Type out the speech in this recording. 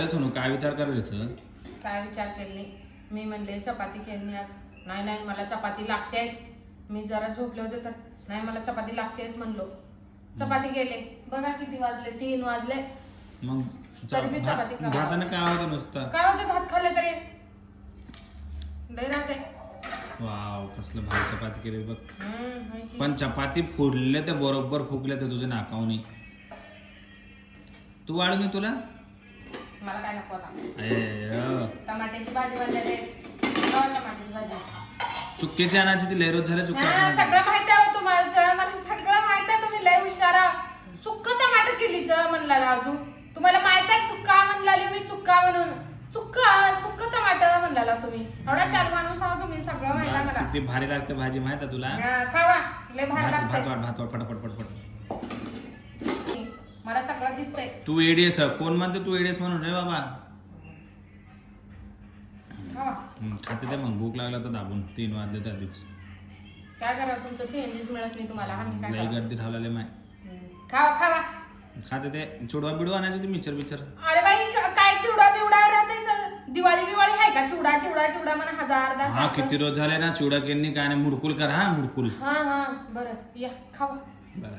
सोनू काय विचार करायचं? काय विचार केले? मी म्हणले चपाती केली आज. नाही नाही मला चपाती लागतेच. मी जरा झोपले होते तर नाही मला चपाती लागतेच म्हणलो. चपाती केले. बघा किती वाजले, 3 वाजले. मग तरी मी चपाती खावा. भाताने काय होतं नुसतं? काय होते भात खाल्ले तरी लय राहते. वाव कसलं भारी चपाती केली बघ. हाय की. पण चपाती फोडले ते बरोबर फुगले ते तुझे नाकावनी. तू वाढून ये तुला. मला काय नको आता. अरे टमाट्याची भाजी बनलेली. टमाट्याची भाजी. चुक्कीची आणायची ती लय रोज झाले चुक्की हा सगळं माहिती आहे तुम्हाला. मला सगळं माहिती आहे. तुम्ही लय हुशारा. सुक्क टमाटर केलीच म्हणला राजू. तुम्हाला माहित आहे चुक्का म्हणला मी चुक्का म्हणून. सुक्क टमाटर म्हणला तुम्ही. एवढा 4 माणूस आहो तुम्ही सगळं माहिती आहे मला. किती भारी लागते भाजी माहित आहे तुला? खावा लय भारी लागते. भात वाट फटफट. मला सगळं दिसतंय. तू एडीएस कोण म्हणते तू एडीएस म्हणून रे बाबा? खावा. खाते ते मग भूक लागला तर दाबून 3 वाजले तर आधीच. काय करा तुमचं सीएनजीच मिळत नाही तुम्हाला. आम्ही काय लई करा. गर्दी ठेवलेले माय. खावा. खाते ते चिडवा बिडवा आणायचे होते मिक्सर. अरे बाई काय चिवडा बिवडा राहते सर. दिवाळी आहे का? चिवडा म्हणा 1000 हा किती रोज झाले ना चिवडा केली काय नाही मुडकुल कर. हा मुडकुल हा बरं या खावा. बरं